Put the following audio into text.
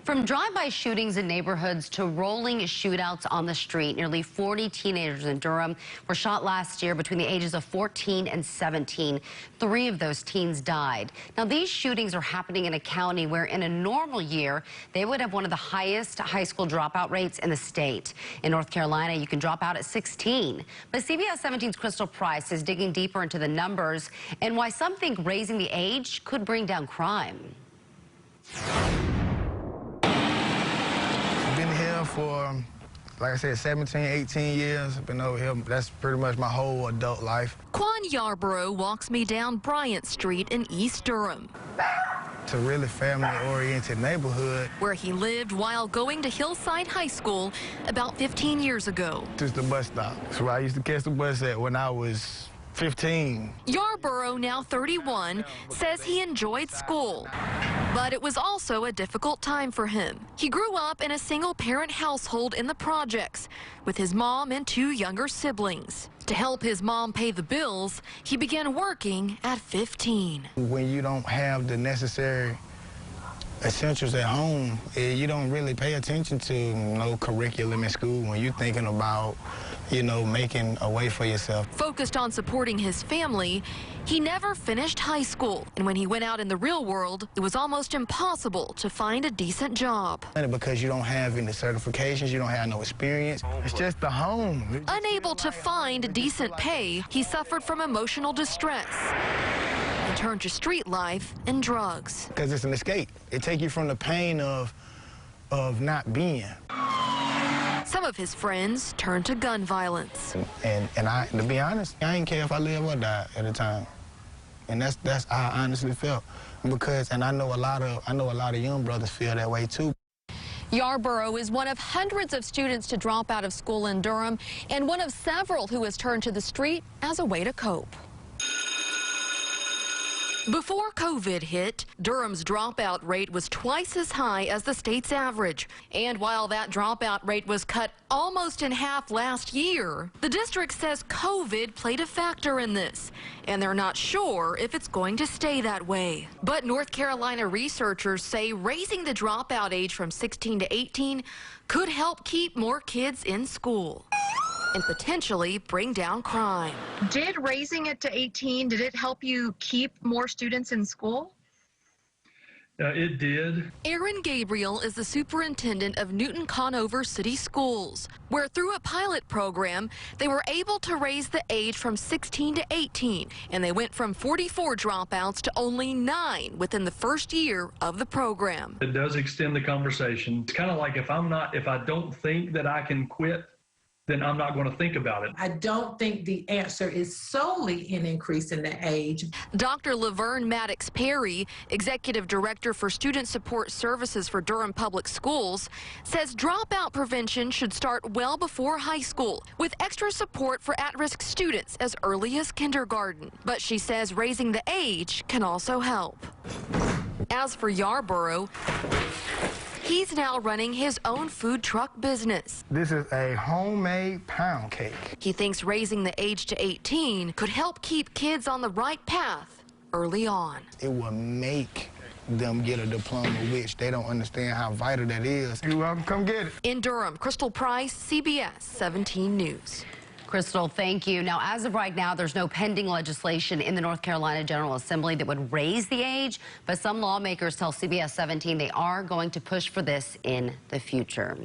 From drive-by shootings in neighborhoods to rolling shootouts on the street, nearly 40 teenagers in Durham were shot last year between the ages of 14 and 17. 3 of those teens died. Now, these shootings are happening in a county where in a normal year, they would have one of the highest high school dropout rates in the state. In North Carolina, you can drop out at 16. But CBS 17's Crystal Price is digging deeper into the numbers and why some think raising the age could bring down crime. Been here for, like I said, 17, 18 years. Been over here. That's pretty much my whole adult life. Quan Yarborough walks me down Bryant Street in East Durham. It's a really family-oriented neighborhood. Where he lived while going to Hillside High School about 15 years ago. This is the bus stop. That's where I used to catch the bus at when I was 15. Yarborough, now 31, says he enjoyed school. But it was also a difficult time for him. He grew up in a single-parent household in the projects with his mom and 2 younger siblings. To help his mom pay the bills, he began working at 15. When you don't have the necessary essentials at home, you don't really pay attention to no curriculum in school when you're thinking about, making a way for yourself. Focused on supporting his family, he never finished high school. And when he went out in the real world, it was almost impossible to find a decent job. Because you don't have any certifications, you don't have no experience. It's just the home. Unable to find decent pay, he suffered from emotional distress and turned to street life and drugs. Because it's an escape. It takes you from the pain of not being. Some of his friends turned to gun violence. And to be honest, I didn't care if I live or die at the time. And that's how I honestly felt. And I know a lot of young brothers feel that way too. Yarborough is one of hundreds of students to drop out of school in Durham and one of several who has turned to the street as a way to cope. Before COVID hit, Durham's dropout rate was twice as high as the state's average. And while that dropout rate was cut almost in half last year, the district says COVID played a factor in this, and they're not sure if it's going to stay that way. But North Carolina researchers say raising the dropout age from 16 to 18 could help keep more kids in school and potentially bring down crime. Did raising it to 18, did it help you keep more students in school? It did. Aaron Gabriel is the superintendent of Newton Conover City Schools, where through a pilot program, they were able to raise the age from 16 to 18, and they went from 44 dropouts to only 9 within the first year of the program. It does extend the conversation. It's kind of like if I don't think that I can quit, then I'm not going to think about it. I don't think the answer is solely in increasing the age. Dr. Laverne Maddox Perry, Executive Director for Student Support Services for Durham Public Schools, says dropout prevention should start well before high school, with extra support for at-risk students as early as kindergarten. But she says raising the age can also help. As for Yarborough, he's now running his own food truck business. This is a homemade pound cake. He thinks raising the age to 18 could help keep kids on the right path early on. It will make them get a diploma, which they don't understand how vital that is. You're welcome. Come get it. In Durham, Crystal Price, CBS 17 News. Crystal, thank you. Now, as of right now, there's no pending legislation in the North Carolina General Assembly that would raise the age, but some lawmakers tell CBS 17 they are going to push for this in the future.